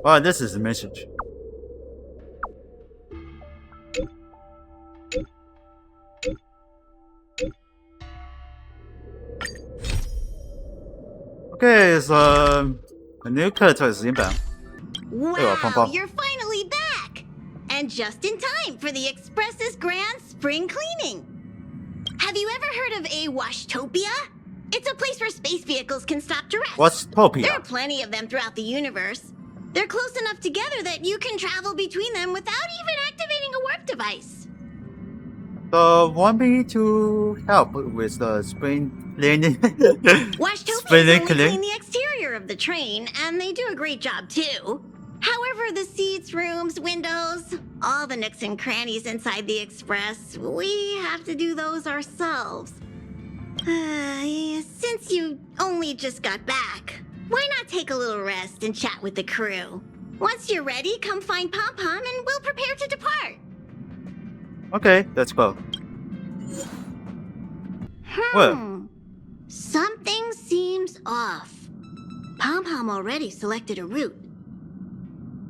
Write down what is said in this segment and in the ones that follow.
Oh, this is a message. Okay, so a new character is inbound. Wow, you're finally back! And just in time for the Express's grand spring cleaning. Have you ever heard of a washtopia? It's a place where space vehicles can stop to rest. What's Topia? There are plenty of them throughout the universe. They're close enough together that you can travel between them without even activating a warp device. So, want me to help with the spring cleaning? Washtopias Spring only cleaning? clean the exterior of the train, and they do a great job too. However, the seats, rooms, windows, all the nooks and crannies inside the Express, we have to do those ourselves. Since you only just got back, why not take a little rest and chat with the crew? Once you're ready, come find Pom Pom and we'll prepare to depart. Okay, let's go. Well. Something seems off. Pom Pom already selected a route.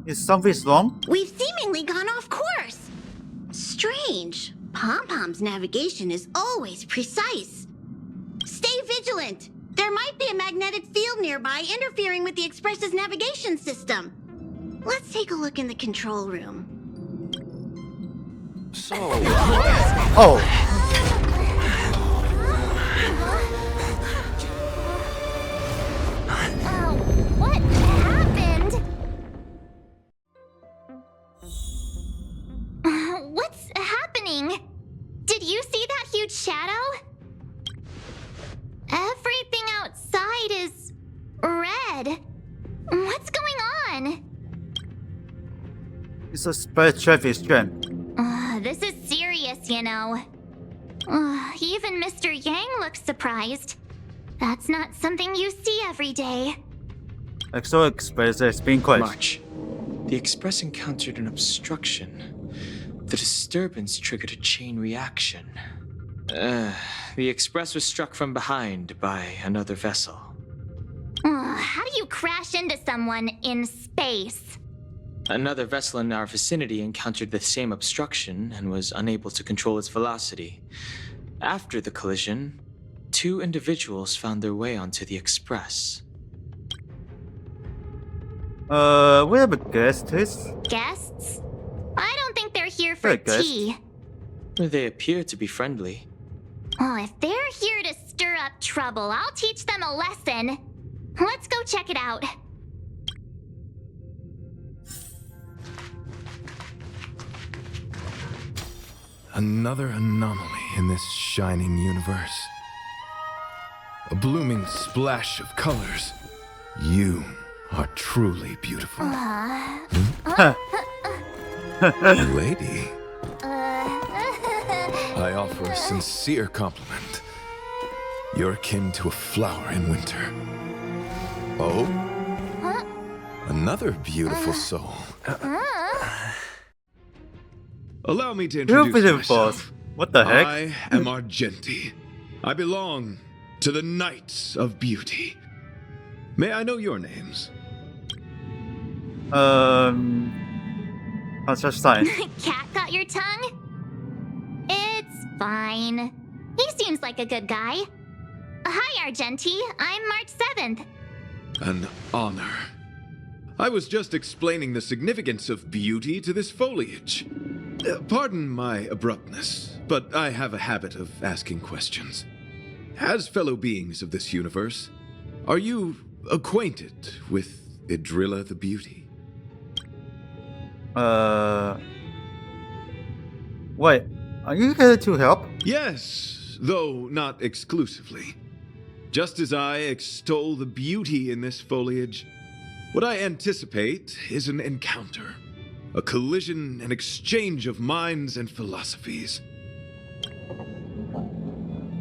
Is something wrong? We've seemingly gone off course. Strange. Pom Pom's navigation is always precise. Stay vigilant. There might be a magnetic field nearby interfering with the Express's navigation system. Let's take a look in the control room. So, Oh, What happened? What's happening? Did you see that huge shadow? Everything outside is red. What's going on? it's a space traffic jam. This is serious, you know. Even Mr. Yang looks surprised. That's not something you see every day. Exo Express has been closed. March. The Express encountered an obstruction. The disturbance triggered a chain reaction. The Express was struck from behind by another vessel. How do you crash into someone in space? Another vessel in our vicinity encountered the same obstruction and was unable to control its velocity. After the collision, 2 individuals found their way onto the Express. We have a guest list. Guests? I don't think they're here for They're guests. tea. They appear to be friendly. Oh, if they're here to stir up trouble, I'll teach them a lesson. Let's go check it out. Another anomaly in this shining universe. A blooming splash of colors. You are truly beautiful. Lady, I offer a sincere compliment. You're akin to a flower in winter. Oh? Another beautiful soul. Allow me to introduce Beautiful. myself. What the heck? I am Argenti. I belong to the Knights of Beauty. May I know your names? Such sign. Cat got your tongue? It's fine. He seems like a good guy. Hi, Argenti. I'm March 7th. An honor. I was just explaining the significance of beauty to this foliage. Pardon my abruptness, but I have a habit of asking questions. As fellow beings of this universe, are you acquainted with Idrilla the Beauty? Wait, are you here to help? Yes, though not exclusively. Just as I extol the beauty in this foliage, what I anticipate is an encounter, a collision and exchange of minds and philosophies.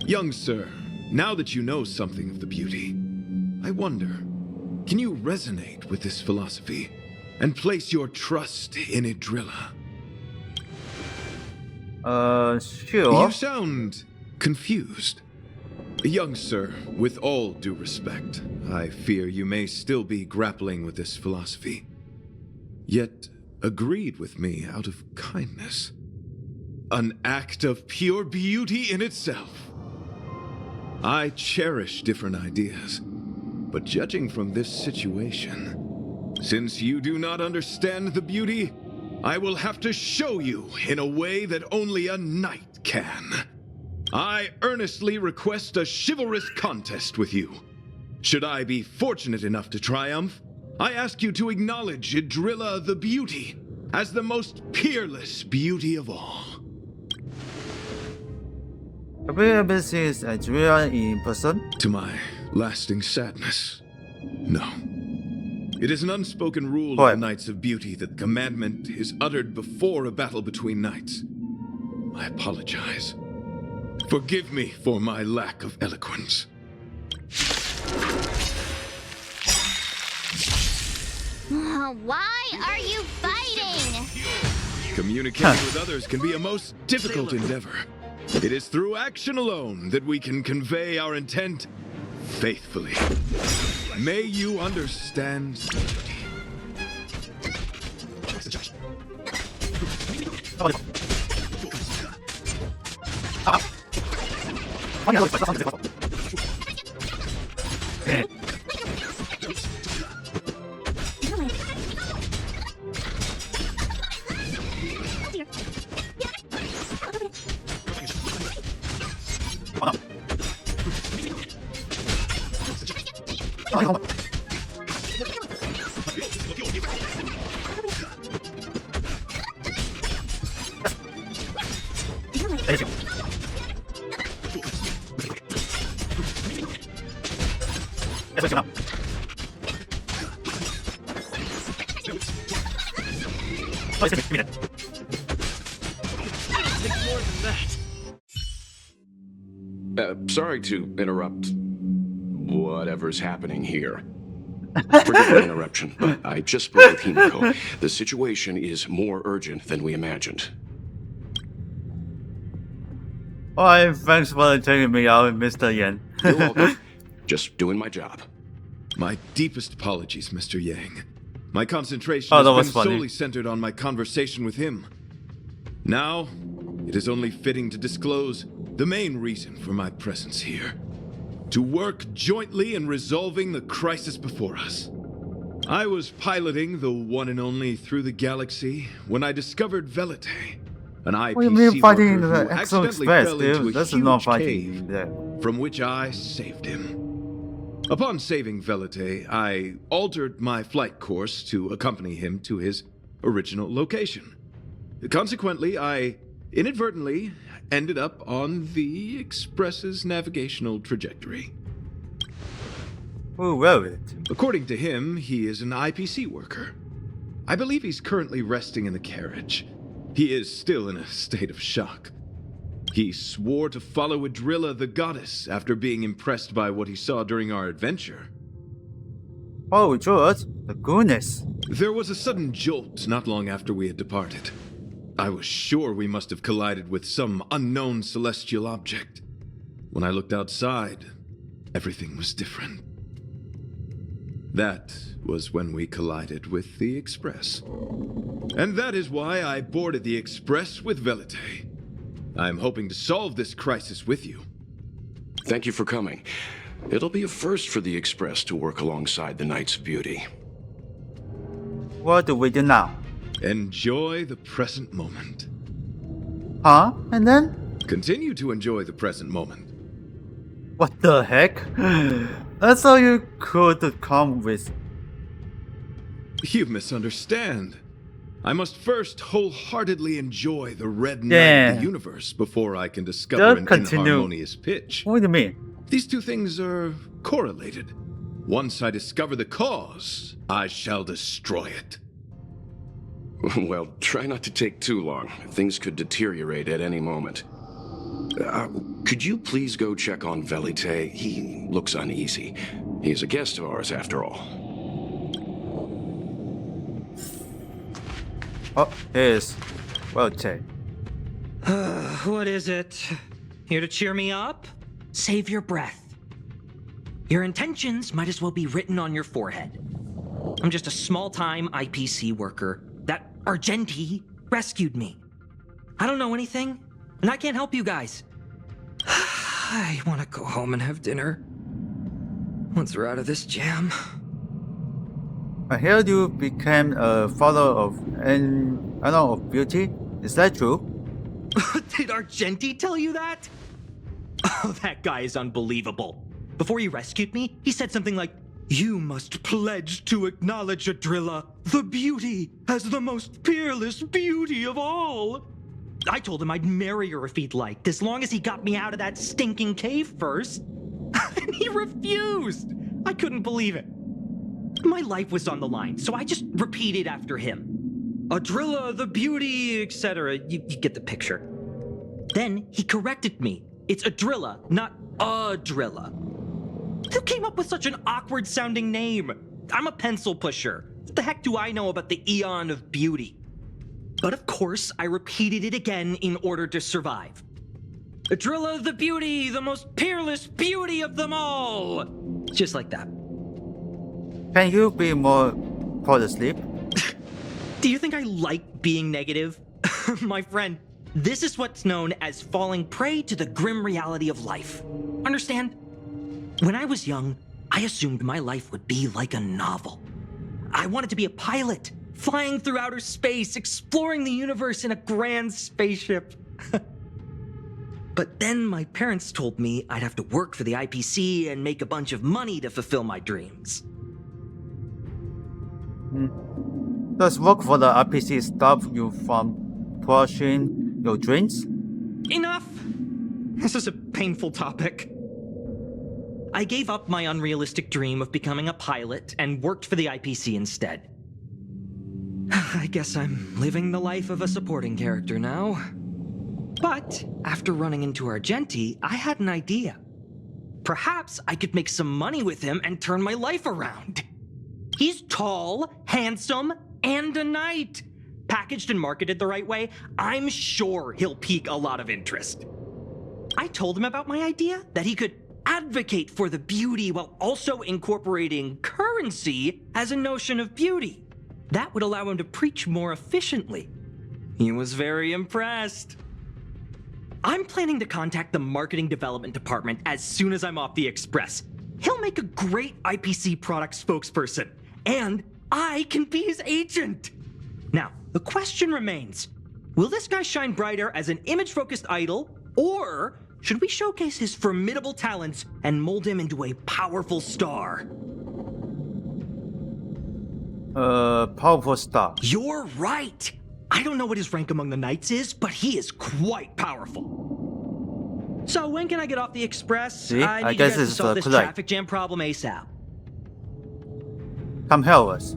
Young sir, now that you know something of the beauty, I wonder, can you resonate with this philosophy and place your trust in Idrilla? Sure. You sound confused. Young sir, with all due respect, I fear you may still be grappling with this philosophy. yet agreed with me out of kindness. An act of pure beauty in itself. I cherish different ideas, but judging from this situation, since you do not understand the beauty, I will have to show you in a way that only a knight can. I earnestly request a chivalrous contest with you. Should I be fortunate enough to triumph, I ask you to acknowledge Idrilla the Beauty as the most peerless beauty of all. Have you ever seen Adria in person? To my lasting sadness, no. It is an unspoken rule of the Knights of Beauty that the commandment is uttered before a battle between knights. I apologize. Forgive me for my lack of eloquence. Why are you fighting? Communicating with others can be a most difficult endeavor. It is through action alone that we can convey our intent faithfully. May you understand beauty. Sorry to interrupt whatever's happening here. Forgive the interruption, but I just spoke with Himiko. The situation is more urgent than we imagined. Alright, thanks for taking me out, Mr. Yen. You're welcome. Just doing my job. My deepest apologies, Mr. Yang. My concentration that has was been funny. solely centered on my conversation with him. Now, it is only fitting to disclose the main reason for my presence here. To work jointly in resolving the crisis before us. I was piloting the one and only Through the Galaxy when I discovered Velite, an IPC What do you mean fighting in worker the who Exo accidentally Express, fell into a dude? This is huge not fighting cave, there. from which I saved him. Upon saving Velite, I altered my flight course to accompany him to his original location. Consequently, I inadvertently ended up on the Express's navigational trajectory. Who wrote it? According to him, he is an IPC worker. I believe he's currently resting in the carriage. He is still in a state of shock. He swore to follow Idrilla the goddess after being impressed by what he saw during our adventure. Oh, George, the goodness. There was a sudden jolt not long after we had departed. I was sure we must have collided with some unknown celestial object. When I looked outside, everything was different. That was when we collided with the Express. And that is why I boarded the Express with Velite. I'm hoping to solve this crisis with you. Thank you for coming. It'll be a first for the Express to work alongside the Knights of Beauty. What do we do now? Enjoy the present moment. Huh? And then? Continue to enjoy the present moment. What the heck? That's all you could come with. You misunderstand. I must first wholeheartedly enjoy the red night Yeah. of the universe before I can discover an continue. inharmonious pitch. What do you mean? These two things are correlated. Once I discover the cause, I shall destroy it. Well, try not to take too long. Things could deteriorate at any moment. Could you please go check on Velite? He looks uneasy. He's a guest of ours, after all. Oh, here's Welche. What is it? Here to cheer me up? Save your breath. Your intentions might as well be written on your forehead. I'm just a small-time IPC worker. That Argenti rescued me. I don't know anything, and I can't help you guys. I want to go home and have dinner. Once we're out of this jam. I heard you became a follower of an Honor of Beauty. Is that true? Did Argenti tell you that? Oh, that guy is unbelievable. Before he rescued me, he said something like, "You must pledge to acknowledge Adrilla, the beauty, as the most peerless beauty of all." I told him I'd marry her if he'd liked, as long as he got me out of that stinking cave first. And he refused. I couldn't believe it. My life was on the line, so I just repeated after him. Adrilla, the beauty, etc. You get the picture. Then he corrected me. It's Adrilla, not Adrilla. Who came up with such an awkward sounding name? I'm a pencil pusher. What the heck do I know about the Eon of Beauty? But of course, I repeated it again in order to survive. Adrilla the beauty, the most peerless beauty of them all! Just like that. Can you be more fall asleep? Do you think I like being negative? My friend, this is what's known as falling prey to the grim reality of life. Understand? When I was young, I assumed my life would be like a novel. I wanted to be a pilot, flying through outer space, exploring the universe in a grand spaceship. But then my parents told me I'd have to work for the IPC and make a bunch of money to fulfill my dreams. Does work for the RPC stop you from pursuing your dreams? Enough! This is a painful topic. I gave up my unrealistic dream of becoming a pilot and worked for the IPC instead. I guess I'm living the life of a supporting character now. But after running into Argenti, I had an idea. Perhaps I could make some money with him and turn my life around. He's tall, handsome, and a knight. Packaged and marketed the right way, I'm sure he'll pique a lot of interest. I told him about my idea, that he could advocate for the beauty while also incorporating currency as a notion of beauty. That would allow him to preach more efficiently. He was very impressed. I'm planning to contact the marketing development department as soon as I'm off the express. He'll make a great IPC product spokesperson, and I can be his agent. Now, the question remains, will this guy shine brighter as an image-focused idol, or should we showcase his formidable talents and mold him into a powerful star? Powerful star. You're right! I don't know what his rank among the knights is, but he is quite powerful. So when can I get off the express? See, I I need guess you guys to it's solve this correct. traffic jam problem ASAP. Come help us.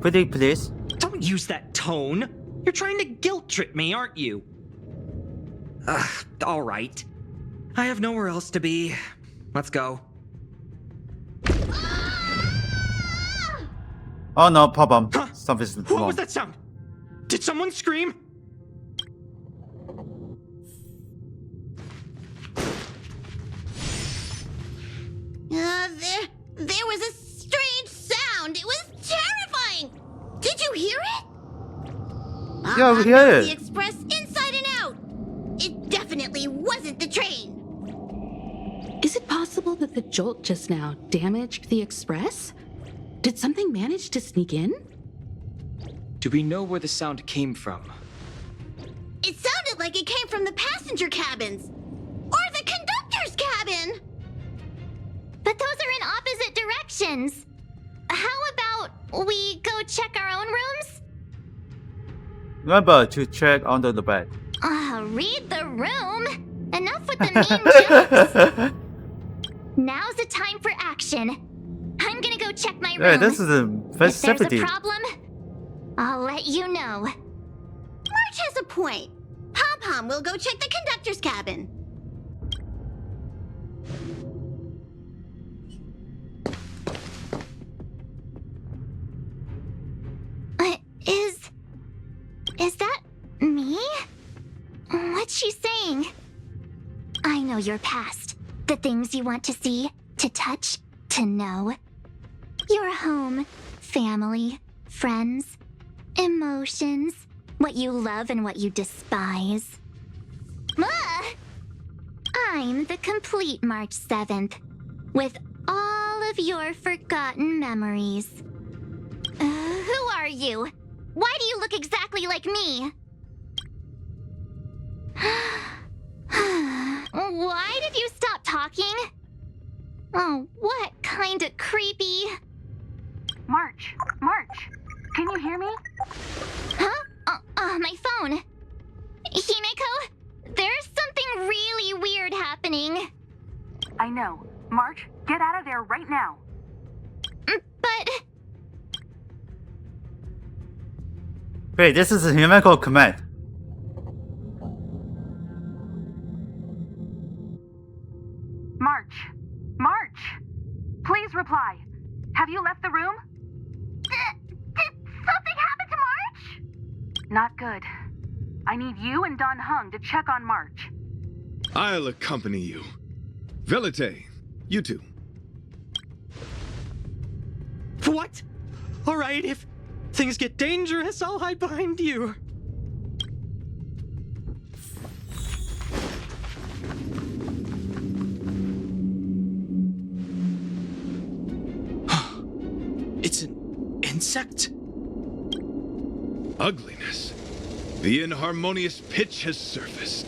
Pretty please. Don't use that tone. You're trying to guilt trip me, aren't you? All right. I have nowhere else to be. Let's go. Oh no, problem. Huh? Something's What wrong. was that sound? Did someone scream? There was a strange sound. It was terrifying. Did you hear it? Yeah, we knows hear the it. express inside and out. It definitely wasn't the train. Is it possible that the jolt just now damaged the express? Did something manage to sneak in? Do we know where the sound came from? It sounded like it came from the passenger cabins. Or the conductor's cabin. But those are in opposite directions. How about we go check our own rooms? Remember to check under the bed. Read the room. Enough with the mean jokes. Now's the time for action. I'm gonna go check my room. Yeah, this is a If there's festivity. a problem, I'll let you know. March has a point. Pom-Pom will go check the conductor's cabin. Is that me? What's she saying? I know your past. The things you want to see, to touch, to know. Your home, family, friends, emotions, what you love and what you despise. I'm the complete March 7th, with all of your forgotten memories. Who are you? Why do you look exactly like me? Why did you stop talking? Oh, what kind of creepy... March, can you hear me? Huh? My phone. Himeko, there's something really weird happening. I know. March, get out of there right now. But... Wait, this is a Himeko command. March, please reply. Have you left the room? Did something happen to March? Not good. I need you and Don Hung to check on March. I'll accompany you. Velite, you two. What? Alright, if things get dangerous, I'll hide behind you. It's an insect? Ugliness. The inharmonious pitch has surfaced.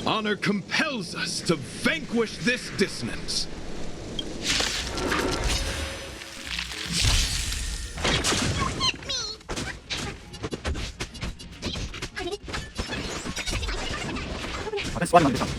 Honor compels us to vanquish this dissonance. Let's one on this one.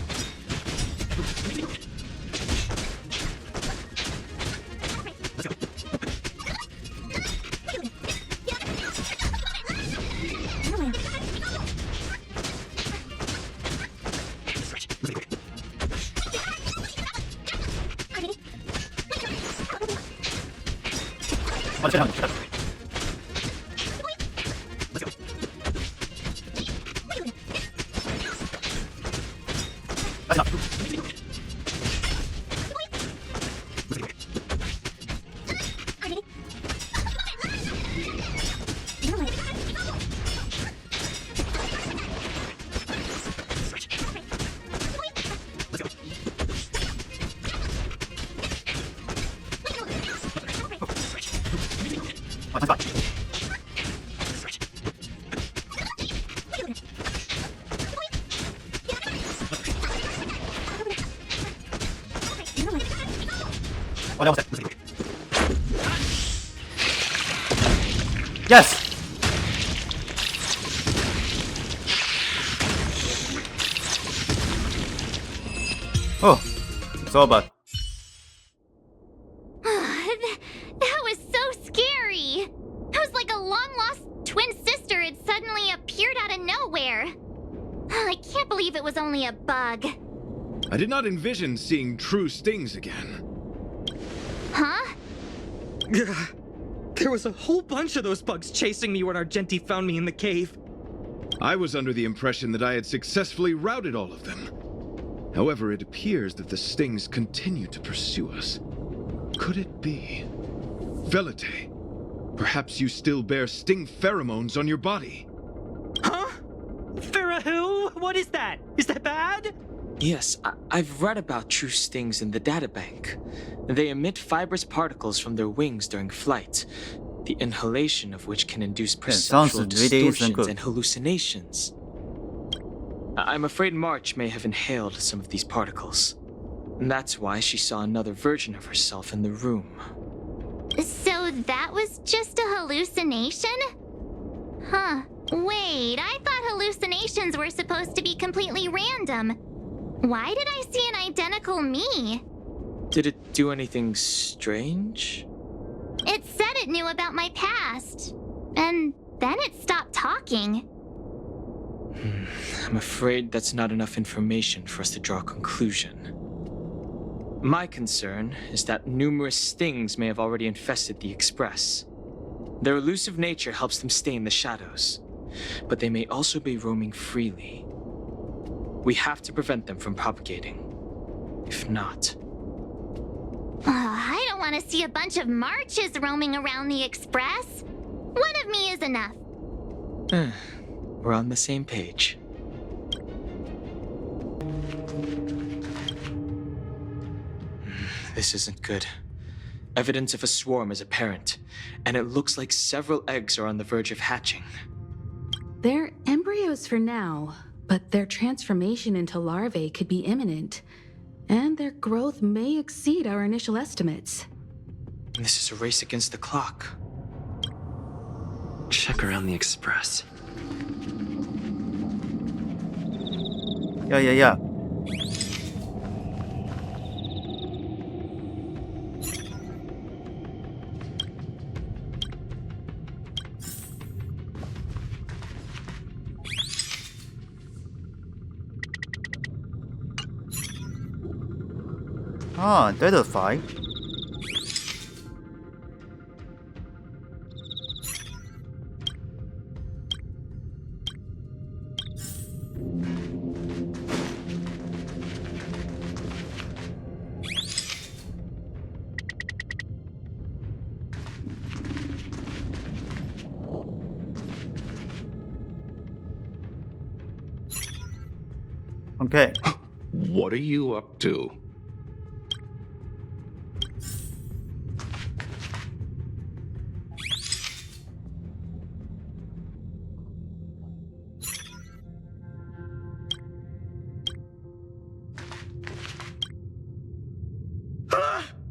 What else? Yes! Oh, it's all bad. That was so scary. It was like a long-lost twin sister had suddenly appeared out of nowhere. I can't believe it was only a bug. I did not envision seeing true stings again. Huh? There was a whole bunch of those bugs chasing me when Argenti found me in the cave. I was under the impression that I had successfully routed all of them. However, it appears that the stings continue to pursue us. Could it be? Velite, perhaps you still bear sting pheromones on your body. Huh? Farah, what is that? Is that bad? Yes, I've read about true stings in the databank. They emit fibrous particles from their wings during flight, the inhalation of which can induce sounds perceptual really distortions good. and hallucinations. I'm afraid March may have inhaled some of these particles. And that's why she saw another version of herself in the room. So that was just a hallucination? Huh. Wait, I thought hallucinations were supposed to be completely random. Why did I see an identical me? Did it do anything strange? It said it knew about my past. And then it stopped talking. I'm afraid that's not enough information for us to draw a conclusion. My concern is that numerous stings may have already infested the Express. Their elusive nature helps them stay in the shadows, but they may also be roaming freely. We have to prevent them from propagating. If not... I don't want to see a bunch of marches roaming around the Express. One of me is enough. We're on the same page. This isn't good. Evidence of a swarm is apparent, and it looks like several eggs are on the verge of hatching. They're embryos for now, but their transformation into larvae could be imminent, and their growth may exceed our initial estimates. This is a race against the clock. Check around the Express. Yeah. Ah, that's a fight. Okay. What are you up to?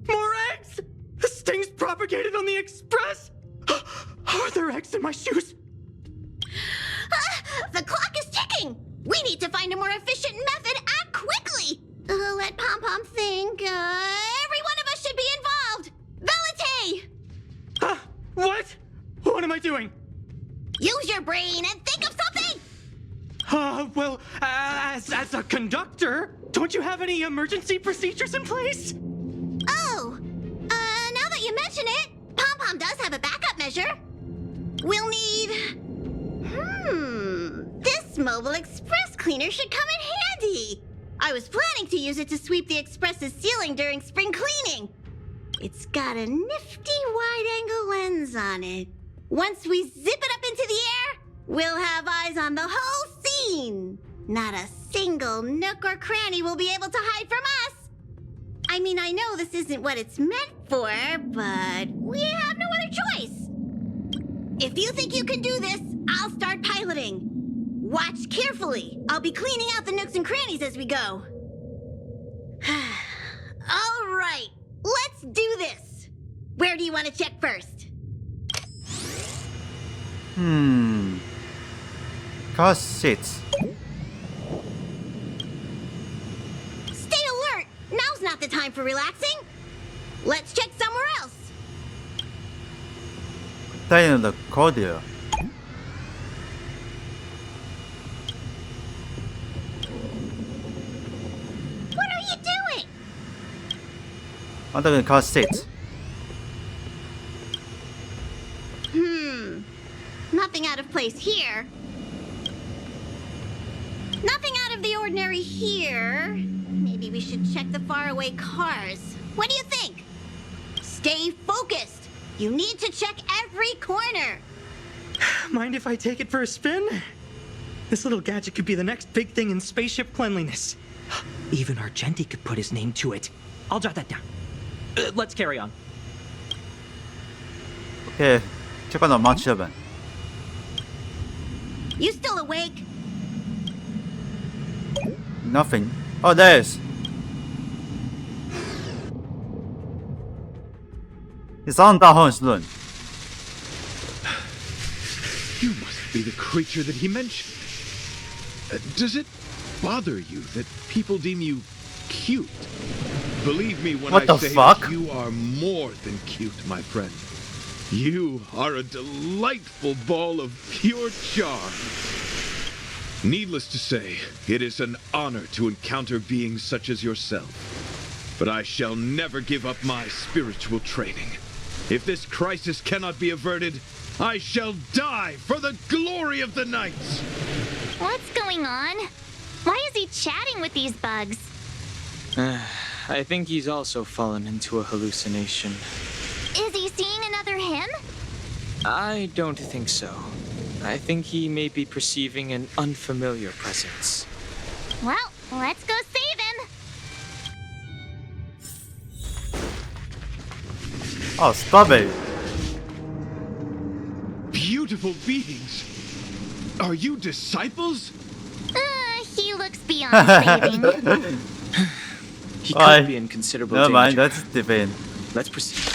More eggs! This thing's propagated on the Express! Are there eggs in my shoes? The clock is ticking! We need to find a more efficient method and quickly! Let Pom Pom think. Every one of us should be involved! Velite! What? What am I doing? Use your brain and think of something! Well, as a conductor, don't you have any emergency procedures in place? Oh, now that you mention it, Pom Pom does have a backup measure. We'll need... This mobile express cleaner should come in handy. I was planning to use it to sweep the express's ceiling during spring cleaning. It's got a nifty wide-angle lens on it. Once we zip it up into the air, we'll have eyes on the whole scene. Not a single nook or cranny will be able to hide from us. I mean, I know this isn't what it's meant for, but we have no other choice. If you think you can do this, I'll start piloting. Watch carefully. I'll be cleaning out the nooks and crannies as we go. All right, let's do this. Where do you want to check first? Car seats. Stay alert. Now's not the time for relaxing. Let's check somewhere else. Stay the corridor. What are you doing? Under the car seats. Nothing out of place here. Nothing out of the ordinary here. Maybe we should check the faraway cars. What do you think? Stay focused. You need to check every corner. Mind if I take it for a spin? This little gadget could be the next big thing in spaceship cleanliness. Even Argenti could put his name to it. I'll jot that down. Let's carry on. Okay, check on the March 7. You still awake? Nothing. Oh, there's. It's on Dahlon's run. You must be the creature that he mentioned. Does it bother you that people deem you cute? Believe me when What I the say fuck? that you are more than cute, my friend. You are a delightful ball of pure charm. Needless to say, it is an honor to encounter beings such as yourself. But I shall never give up my spiritual training. If this crisis cannot be averted, I shall die for the glory of the Knights! What's going on? Why is he chatting with these bugs? I think he's also fallen into a hallucination. Is he seeing another him? I don't think so. I think he may be perceiving an unfamiliar presence. Well, let's go save him. Oh, stop it. Beautiful beings. Are you disciples? He looks beyond saving. He Alright. could be in considerable Never mind, danger. that's different. Let's proceed.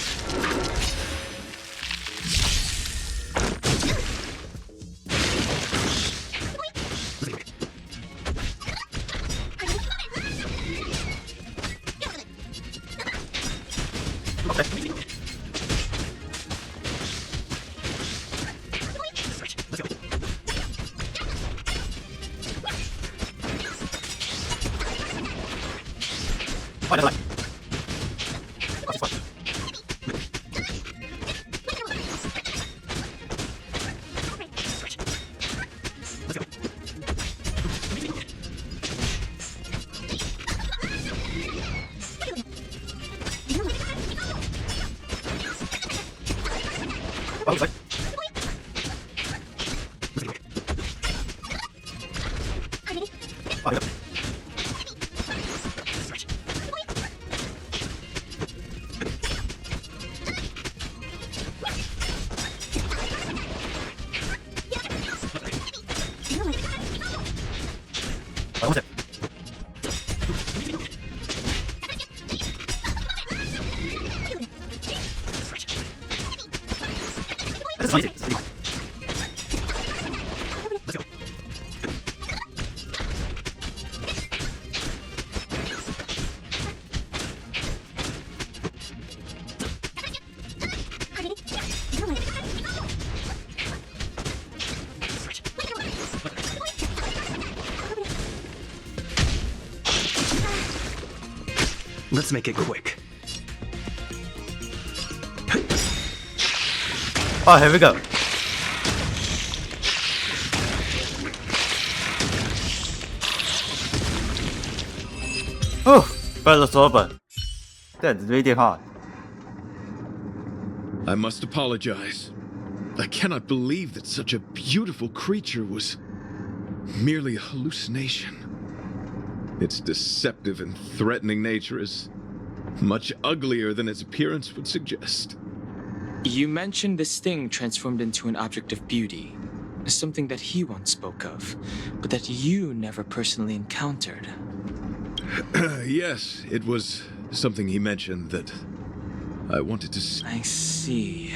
Let's make it quick. Oh, here we go. Oh, battle's over. That's really hard. I must apologize. I cannot believe that such a beautiful creature was merely a hallucination. Its deceptive and threatening nature is much uglier than its appearance would suggest. You mentioned this thing transformed into an object of beauty. Something that he once spoke of, but that you never personally encountered. Yes, it was something he mentioned that I wanted to see. I see.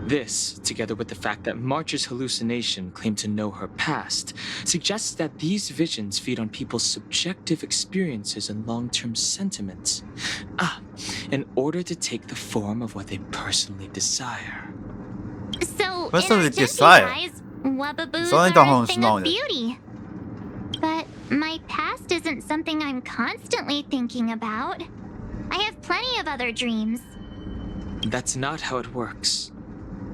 This, together with the fact that March's hallucination claimed to know her past, suggests that these visions feed on people's subjective experiences and long-term sentiments. In order to take the form of what they personally desire. So, What's in our with Genki desire? eyes, Wubbaboos It's only the are a Homes thing know of it. beauty. But my past isn't something I'm constantly thinking about. I have plenty of other dreams. That's not how it works.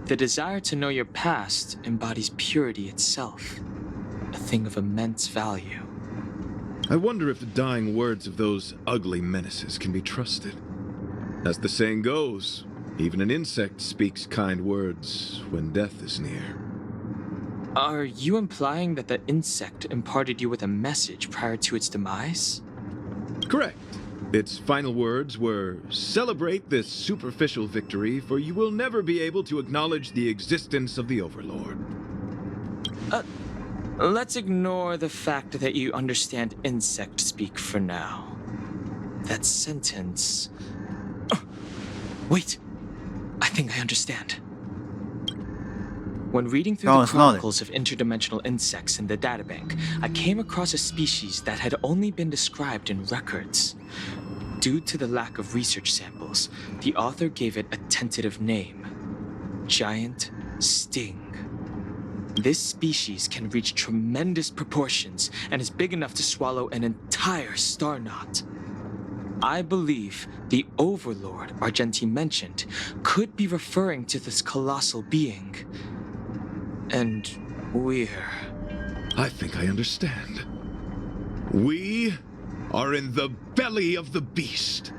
The desire to know your past embodies purity itself, a thing of immense value. I wonder if the dying words of those ugly menaces can be trusted. As the saying goes, even an insect speaks kind words when death is near. Are you implying that the insect imparted you with a message prior to its demise? Correct. Its final words were, "Celebrate this superficial victory, for you will never be able to acknowledge the existence of the Overlord." Let's ignore the fact that you understand insect speak for now. That sentence... wait! I think I understand. When reading through No, the it's not. chronicles of interdimensional insects in the databank, I came across a species that had only been described in records. Due to the lack of research samples, the author gave it a tentative name: Giant Sting. This species can reach tremendous proportions and is big enough to swallow an entire star knot. I believe the Overlord Argenti mentioned could be referring to this colossal being. And we're... I think I understand. We are in the belly of the beast.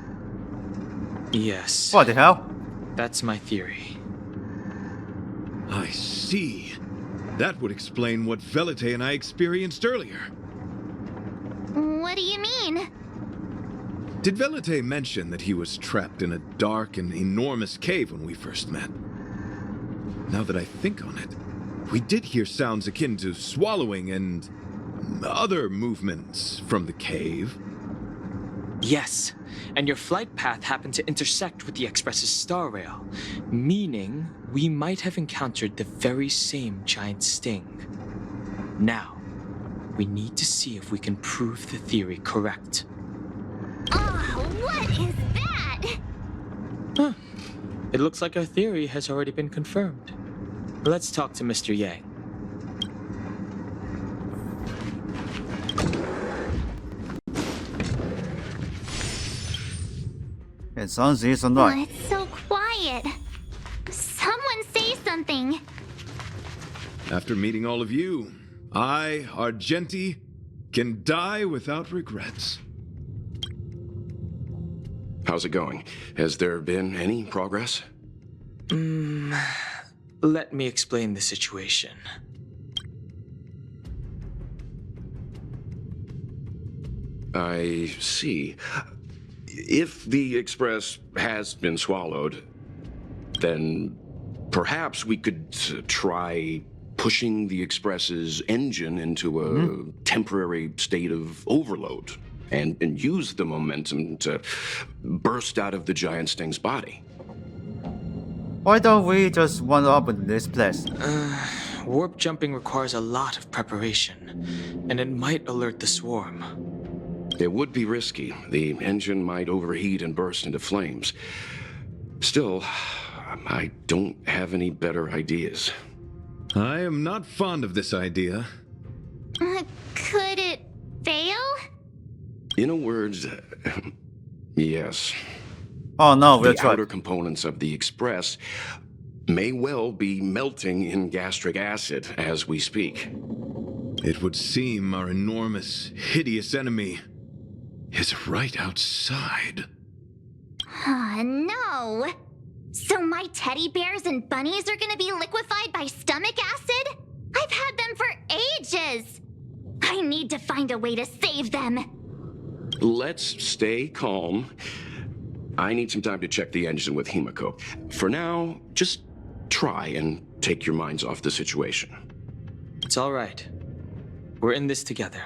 Yes, What the hell? that's my theory. I see. That would explain what Velite and I experienced earlier. What do you mean? Did Velite mention that he was trapped in a dark and enormous cave when we first met? Now that I think on it, we did hear sounds akin to swallowing and other movements from the cave. Yes, and your flight path happened to intersect with the Express's star rail, meaning we might have encountered the very same giant sting. Now, we need to see if we can prove the theory correct. Oh, what is that? Huh. It looks like our theory has already been confirmed. Let's talk to Mr. Yang. It sounds it's Oh, annoying. it's so quiet. Someone say something. After meeting all of you, I, Argenti, can die without regrets. How's it going? Has there been any progress? Let me explain the situation. I see. If the Express has been swallowed, then perhaps we could try pushing the Express's engine into a temporary state of overload and use the momentum to burst out of the giant sting's body. Why don't we just wander up in this place? Warp jumping requires a lot of preparation, and it might alert the swarm. It would be risky. The engine might overheat and burst into flames. Still, I don't have any better ideas. I am not fond of this idea. Could it fail? In a word, yes. Oh no, we'll The try. outer components of the Express may well be melting in gastric acid as we speak. It would seem our enormous, hideous enemy is right outside. No. So my teddy bears and bunnies are gonna be liquefied by stomach acid? I've had them for ages. I need to find a way to save them. Let's stay calm. I need some time to check the engine with Himiko. For now, just try and take your minds off the situation. It's all right. We're in this together.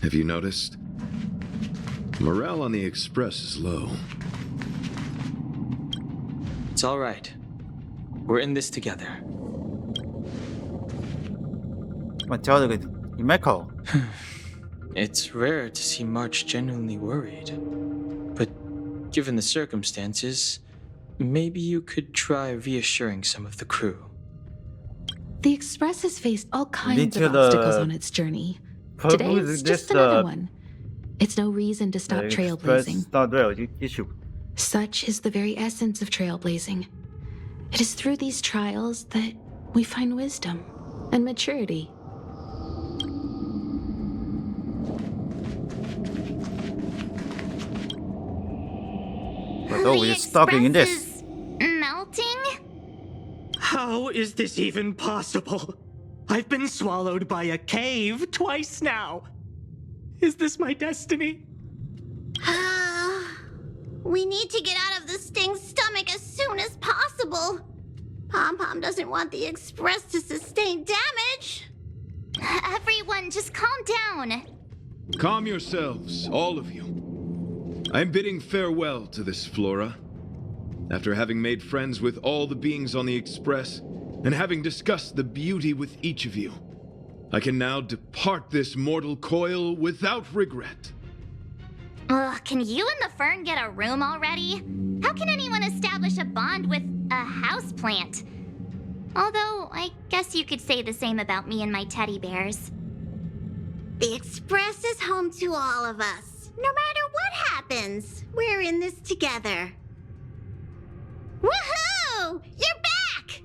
Have you noticed? Morale on the Express is low. It's all right. We're in this together. Himeko. It's rare to see March genuinely worried. But given the circumstances, maybe you could try reassuring some of the crew. The Express has faced all kinds Into of the- obstacles on its journey. Today Probably is this, just another one. It's no reason to stop trailblazing. Start rail issue. Such is the very essence of trailblazing. It is through these trials that we find wisdom and maturity. But oh, we're stuck in Express this. is melting? How is this even possible? I've been swallowed by a cave twice now. Is this my destiny? We need to get out of the Sting's stomach as soon as possible. Pom-Pom doesn't want the Express to sustain damage. Everyone, just calm down. Calm yourselves, all of you. I'm bidding farewell to this Flora. After having made friends with all the beings on the Express, and having discussed the beauty with each of you, I can now depart this mortal coil without regret. Ugh, can you and the fern get a room already? How can anyone establish a bond with a houseplant? Although, I guess you could say the same about me and my teddy bears. The Express is home to all of us. No matter what happens, we're in this together. Woohoo! You're back!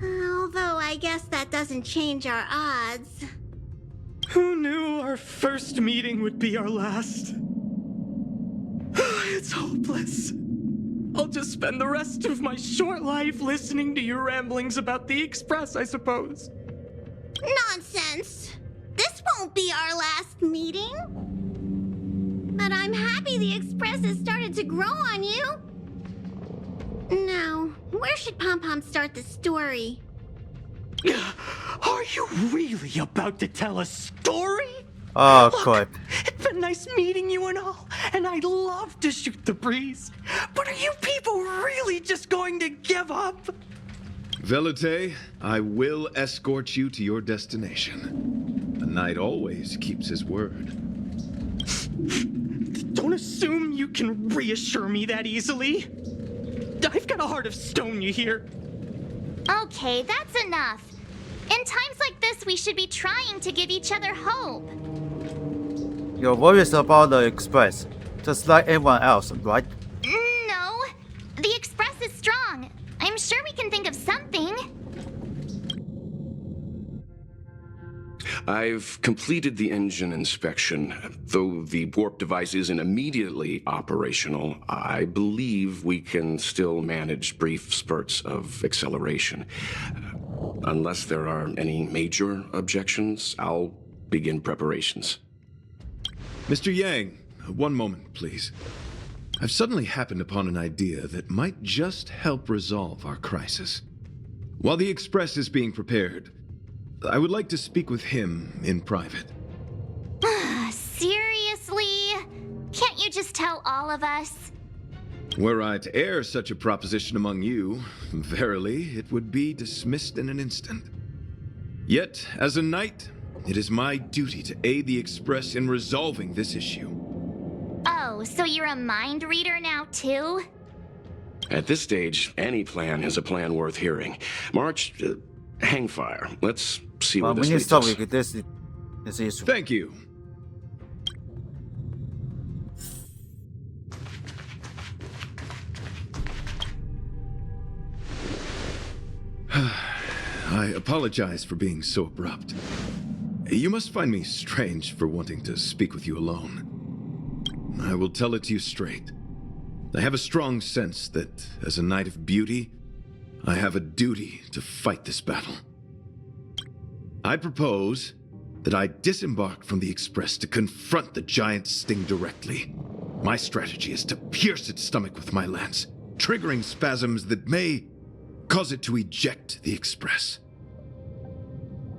Although I I guess that doesn't change our odds. Who knew our first meeting would be our last? It's hopeless. I'll just spend the rest of my short life listening to your ramblings about the Express, I suppose. Nonsense! This won't be our last meeting. But I'm happy the Express has started to grow on you. Now, where should Pom Pom start the story? Are you really about to tell a story? Oh, Look, crap. it's been nice meeting you and all, and I'd love to shoot the breeze. But are you people really just going to give up? Velite, I will escort you to your destination. A knight always keeps his word. Don't assume you can reassure me that easily. I've got a heart of stone, you hear? Okay, that's enough. In times like this, we should be trying to give each other hope. You're worried about the Express, just like everyone else, right? No, the Express is strong. I'm sure we can think of something. I've completed the engine inspection. Though the warp device isn't immediately operational, I believe we can still manage brief spurts of acceleration. Unless there are any major objections, I'll begin preparations. Mr. Yang, one moment, please. I've suddenly happened upon an idea that might just help resolve our crisis. While the Express is being prepared, I would like to speak with him in private. Seriously? Can't you just tell all of us? Were I to air such a proposition among you, verily, it would be dismissed in an instant. Yet, as a knight, it is my duty to aid the Express in resolving this issue. Oh, so you're a mind reader now, too? At this stage, any plan is a plan worth hearing. March, hang fire. Let's see where We this need to leads stop us. with this issue. Thank you. I apologize for being so abrupt. You must find me strange for wanting to speak with you alone. I will tell it to you straight. I have a strong sense that, as a knight of beauty, I have a duty to fight this battle. I propose that I disembark from the Express to confront the giant sting directly. My strategy is to pierce its stomach with my lance, triggering spasms that may cause it to eject the Express.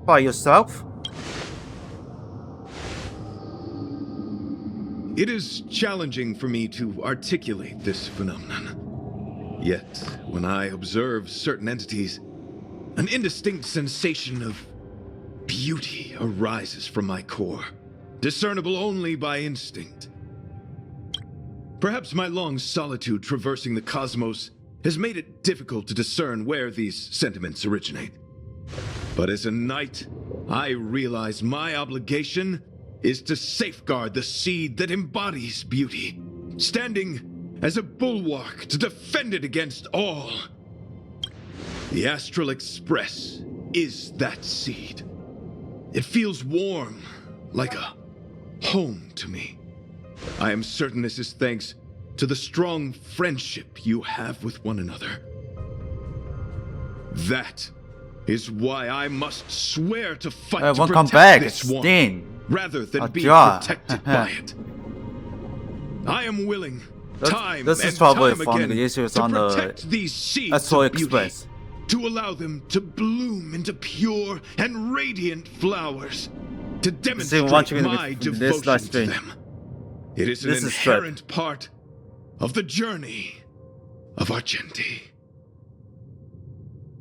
By yourself? It is challenging for me to articulate this phenomenon. Yet, when I observe certain entities, an indistinct sensation of beauty arises from my core, discernible only by instinct. Perhaps my long solitude traversing the cosmos has made it difficult to discern where these sentiments originate. But as a knight, I realize my obligation is to safeguard the seed that embodies beauty, standing as a bulwark to defend it against all. The Astral Express is that seed. It feels warm, like a home to me. I am certain this is thanks to the strong friendship you have with one another. That is why I must swear to fight to Welcome protect back, this one, Sting. rather than be Ja. protected by it. I am willing, time this is and probably time from again, the issues to on the protect these seeds Astral of beauty, Express. to allow them to bloom into pure and radiant flowers, to demonstrate watching my this devotion live to stream. them. It is an This is Fred. inherent part of the journey of Argenti.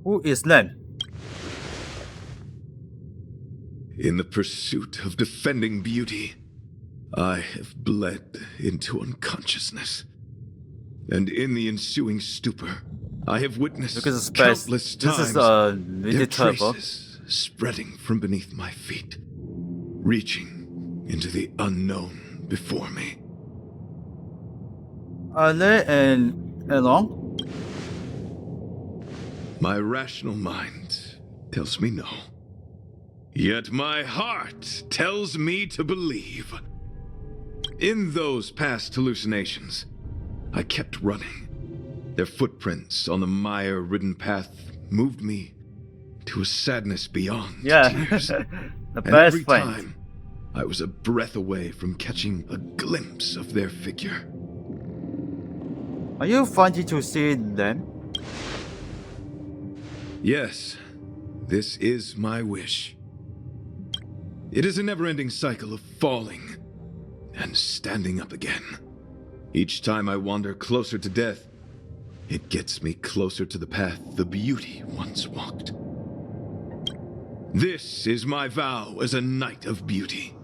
Who is Len? In the pursuit of defending beauty, I have bled into unconsciousness. And in the ensuing stupor, I have witnessed Because it's best. countless This times is their really terrible. traces spreading from beneath my feet, reaching into the unknown before me. Are they along? My rational mind tells me no. Yet my heart tells me to believe. In those past hallucinations, I kept running. Their footprints on the mire-ridden path moved me to a sadness beyond tears. The And best every friend. time, I was a breath away from catching a glimpse of their figure. Are you finding to see them? Yes, this is my wish. It is a never-ending cycle of falling and standing up again. Each time I wander closer to death, it gets me closer to the path the beauty once walked. This is my vow as a knight of beauty.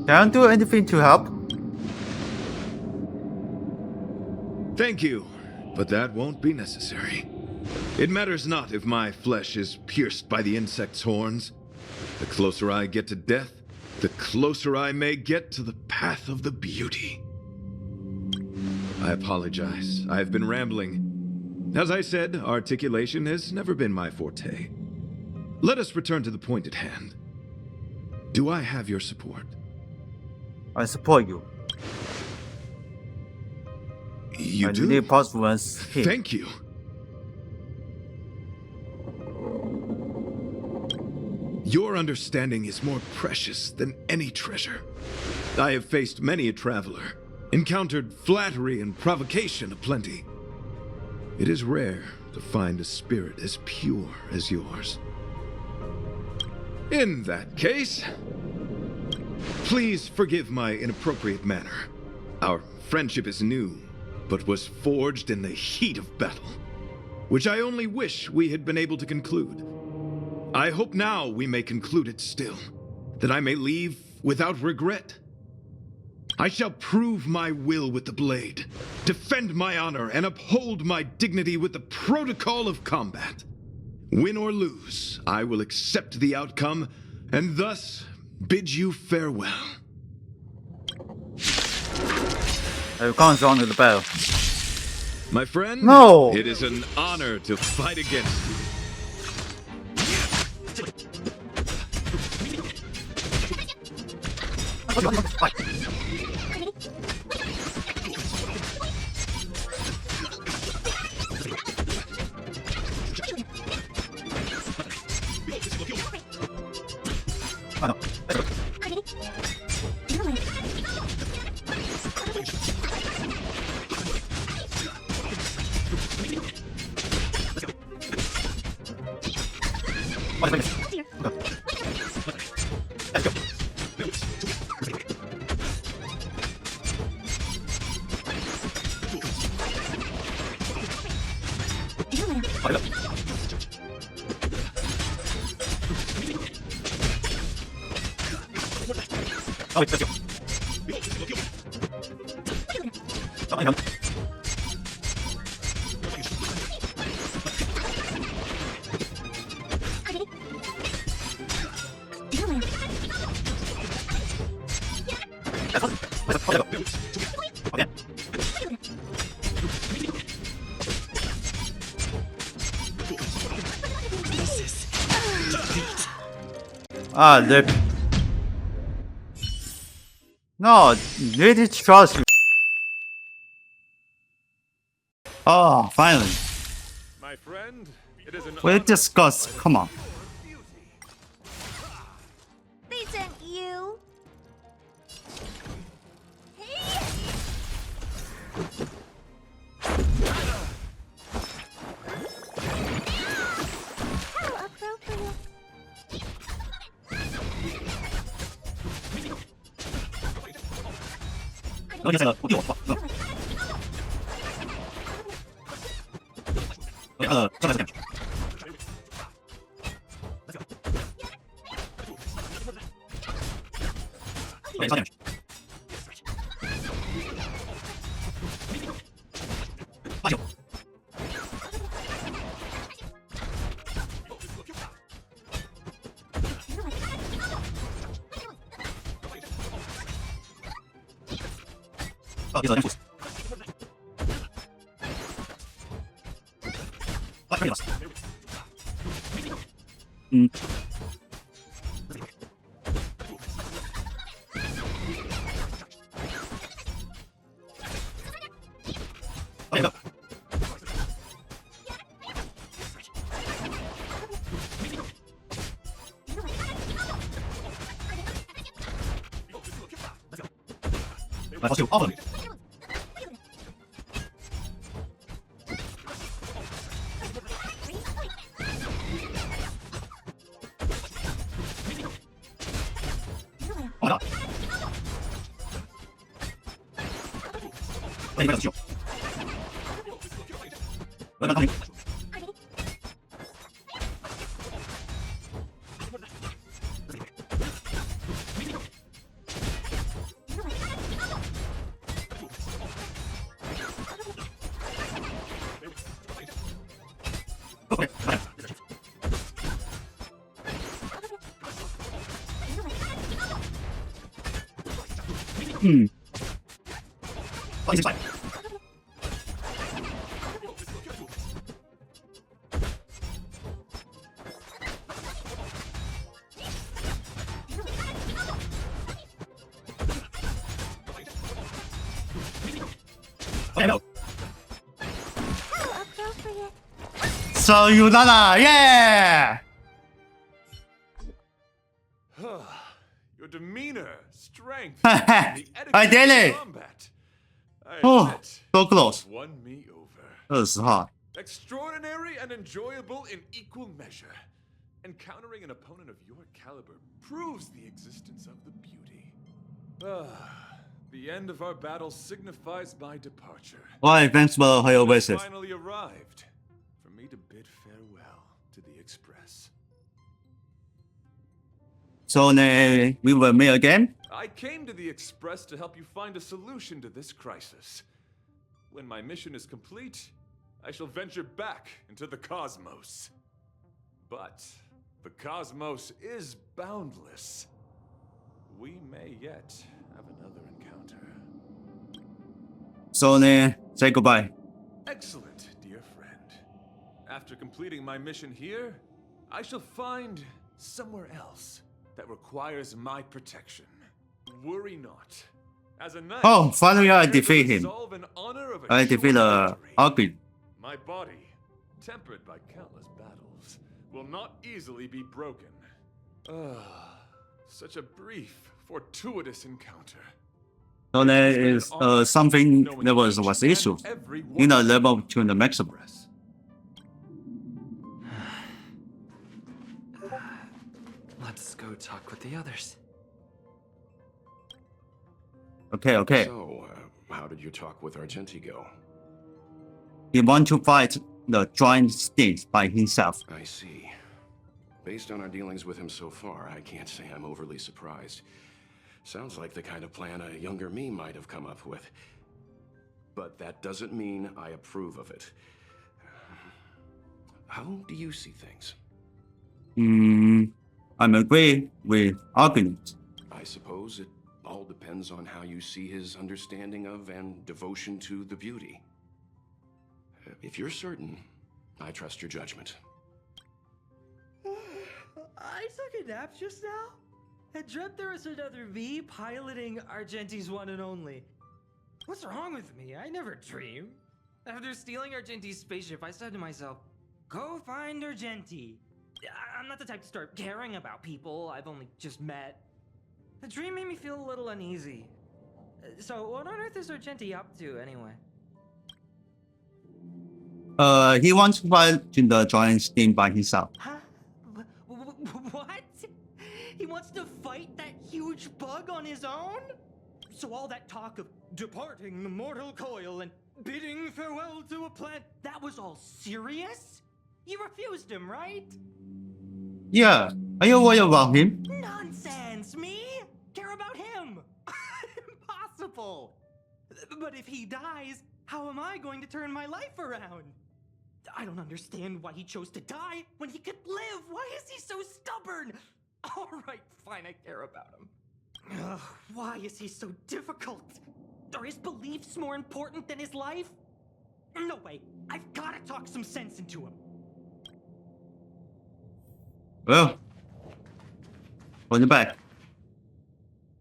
Can I do anything to help? Thank you, but that won't be necessary. It matters not if my flesh is pierced by the insect's horns. The closer I get to death, the closer I may get to the path of the beauty. I apologize. I have been rambling. As I said, articulation has never been my forte. Let us return to the point at hand. Do I have your support? I support you. You I do? need perseverance here. Thank you. Your understanding is more precious than any treasure. I have faced many a traveler, encountered flattery and provocation aplenty. It is rare to find a spirit as pure as yours. In that case, please forgive my inappropriate manner. Our friendship is new, but was forged in the heat of battle, which I only wish we had been able to conclude. I hope now we may conclude it still, that I may leave without regret. I shall prove my will with the blade, defend my honor, and uphold my dignity with the protocol of combat. Win or lose, I will accept the outcome, and thus bid you farewell. It comes on to the battle. My friend, No! it is an honor to fight against you. Ah, rip. No, really trust you. Oh, finally. My friend, it is an We discuss. Come on. They sent you. How appropriate. Mm. Okay, go. Let's do all of it. Oh my god. Hey, let's go. Let's go. Okay. What is inside? Okay, no. So you done it! Yeah! Your demeanor, strength, I the did etiquette it! of combat. I Oh, admit, so close. won me over. 20号 Extraordinary and enjoyable in equal measure. Encountering an opponent of your caliber proves the existence of the beauty. The end of our battle signifies my departure. Why thanks for your It has visit. finally arrived for me to bid farewell to the Express. So we will meet again? I came to the Express to help you find a solution to this crisis. When my mission is complete, I shall venture back into the cosmos. But the cosmos is boundless. We may yet have another encounter. So say goodbye. Excellent, dear friend. After completing my mission here, I shall find somewhere else that requires my protection. Worry not. As a knight, Oh, finally I I'm here to defeat him. resolve in honor of a I short defeat victory. Arkin. My body, tempered by countless battles, will not easily be broken. Such a brief, fortuitous encounter. So there is something that was issue in the level to the maximum. Let's go talk with the others. Okay. So, how did your talk with Argenti go? He wants to fight the giant stinks by himself. I see. Based on our dealings with him so far, I can't say I'm overly surprised. Sounds like the kind of plan a younger me might have come up with. But that doesn't mean I approve of it. How do you see things? I'm agree with argument. I suppose it all depends on how you see his understanding of and devotion to the beauty. If you're certain, I trust your judgment. I took a nap just now and dreamt there was another me piloting Argenti's one and only. What's wrong with me? I never dream. After stealing Argenti's spaceship, I said to myself, go find Argenti. I'm not the type to start caring about people I've only just met. The dream made me feel a little uneasy. So what on earth is Argenti up to anyway? He wants to fight the giant sting by himself. Huh? What? He wants to fight that huge bug on his own? So all that talk of departing the mortal coil and bidding farewell to a planet, that was all serious? You refused him, right? Yeah. Are you worried about him? Nonsense! Me? Care about him? Impossible! But if he dies, how am I going to turn my life around? I don't understand why he chose to die when he could live. Why is he so stubborn? All right, fine, I care about him. Ugh, why is he so difficult? Are his beliefs more important than his life? No way, I've got to talk some sense into him. Well, on your back.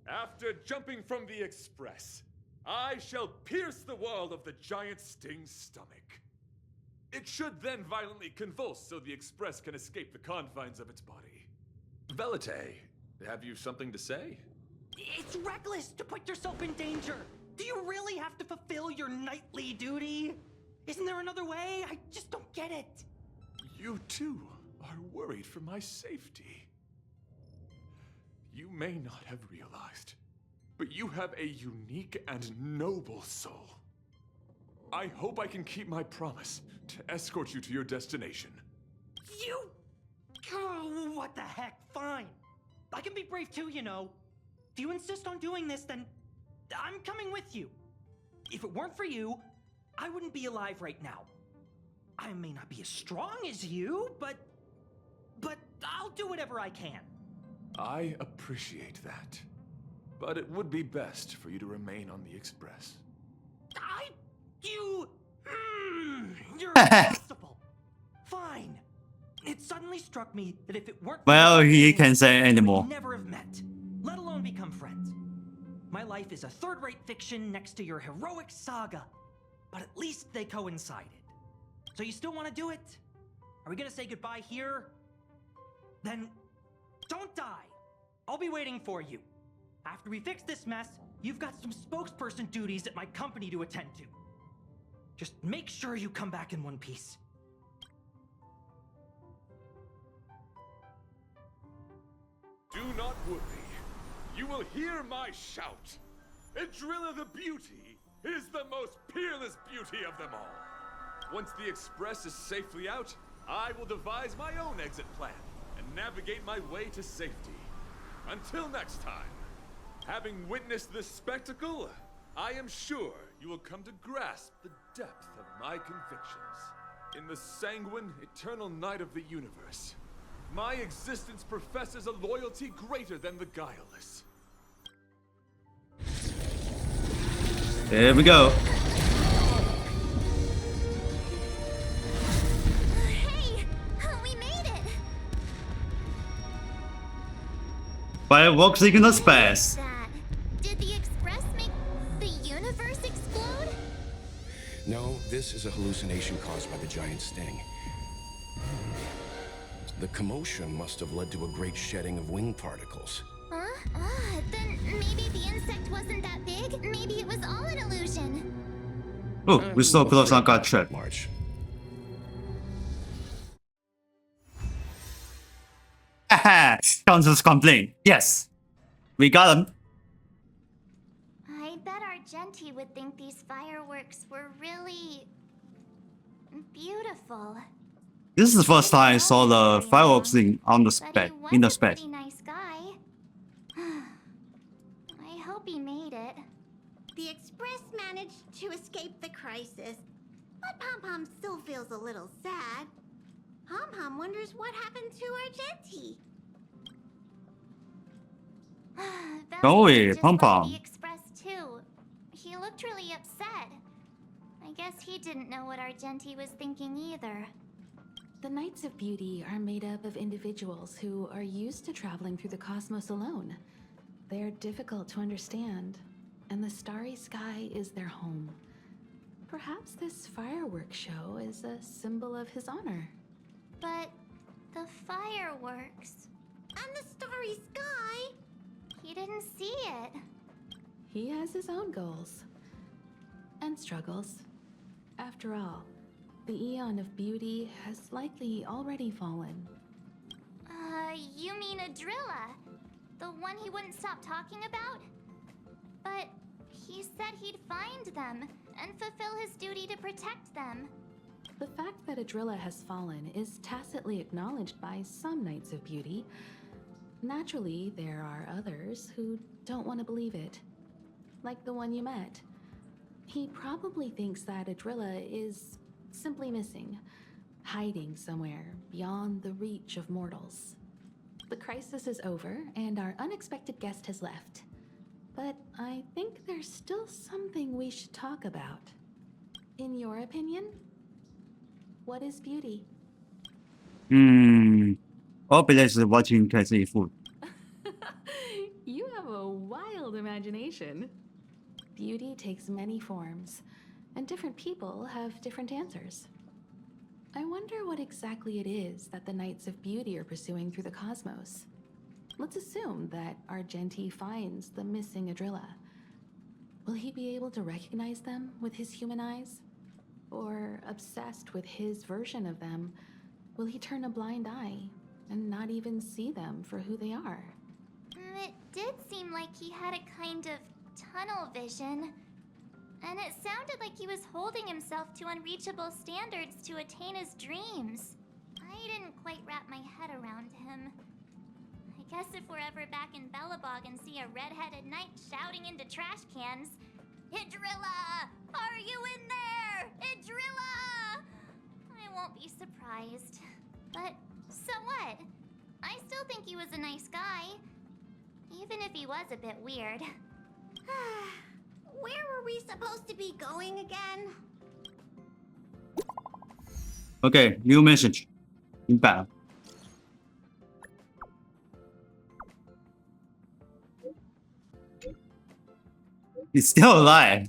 After jumping from the express, I shall pierce the wall of the giant sting's stomach. It should then violently convulse so the express can escape the confines of its body. Velite, have you something to say? It's reckless to put yourself in danger. Do you really have to fulfill your nightly duty? Isn't there another way? I just don't get it. You too are worried for my safety. You may not have realized, but you have a unique and noble soul. I hope I can keep my promise to escort you to your destination. You... Oh, what the heck? Fine. I can be brave too, you know. If you insist on doing this, then I'm coming with you. If it weren't for you, I wouldn't be alive right now. I may not be as strong as you, but I'll do whatever I can. I appreciate that. But it would be best for you to remain on the Express. You're impossible. Fine. It suddenly struck me that if it weren't for Well, you, he can't say anymore. we'd never have met, let alone become friends. My life is a third-rate fiction next to your heroic saga, but at least they coincided. So you still want to do it? Are we gonna say goodbye here? Then don't die. I'll be waiting for you. After we fix this mess, you've got some spokesperson duties at my company to attend to. Just make sure you come back in one piece. Do not worry. You will hear my shout. Adrilla the Beauty is the most peerless beauty of them all. Once the Express is safely out, I will devise my own exit plan and navigate my way to safety. Until next time, having witnessed this spectacle, I am sure you will come to grasp the depth of my convictions. In the sanguine, eternal night of the universe, my existence professes a loyalty greater than the guileless. Here we go. Hey, we made it. Fireworks in the space. That. Did the Express make the universe explode? No, this is a hallucination caused by the giant sting. The commotion must have led to a great shedding of wing particles. Huh? Then maybe the insect wasn't that big. Maybe it was all an illusion. Oh, we're so close on that trip. March. Haha, Council's complaint. Yes, we got him. I bet Argenti would think these fireworks were really beautiful. This is the first time I saw the fireworks on the But spec, he in the was a spec. pretty nice guy. I hope he made it. The Express managed to escape the crisis, but Pom Pom still feels a little sad. Pom Pom wonders what happened to Argenti. Don't worry, just Pom left Pom. the Express too. He looked really upset. I guess he didn't know what Argenti was thinking either. The Knights of Beauty are made up of individuals who are used to traveling through the cosmos alone. They're difficult to understand, and the starry sky is their home. Perhaps this fireworks show is a symbol of his honor. But the fireworks, And the starry sky? he didn't see it. He has his own goals and struggles. After all, the Eon of Beauty has likely already fallen. You mean Adrilla? The one he wouldn't stop talking about? But he said he'd find them and fulfill his duty to protect them. The fact that Adrilla has fallen is tacitly acknowledged by some Knights of Beauty. Naturally, there are others who don't want to believe it. Like the one you met. He probably thinks that Adrilla is simply missing, hiding somewhere beyond the reach of mortals. The crisis is over, and our unexpected guest has left. But I think there's still something we should talk about. In your opinion, what is beauty? All villagers watching can see food. You have a wild imagination. Beauty takes many forms, and different people have different answers. I wonder what exactly it is that the Knights of Beauty are pursuing through the cosmos. Let's assume that Argenti finds the missing Adrilla. Will he be able to recognize them with his human eyes? Or, obsessed with his version of them, will he turn a blind eye and not even see them for who they are? It did seem like he had a kind of tunnel vision. And it sounded like he was holding himself to unreachable standards to attain his dreams. I didn't quite wrap my head around him. I guess if we're ever back in Belobog and see a red-headed knight shouting into trash cans, "Idrilla! Are you in there? Idrilla!" I won't be surprised. But so what? I still think he was a nice guy. Even if he was a bit weird. Where were we supposed to be going again? Okay, new message. 明白了。He's still alive.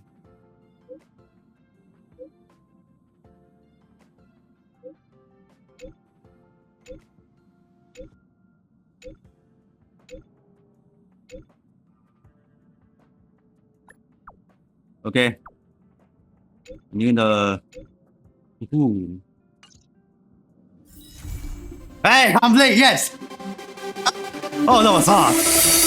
Okay. 你的，Hey, complete, yes. Oh, that was hard.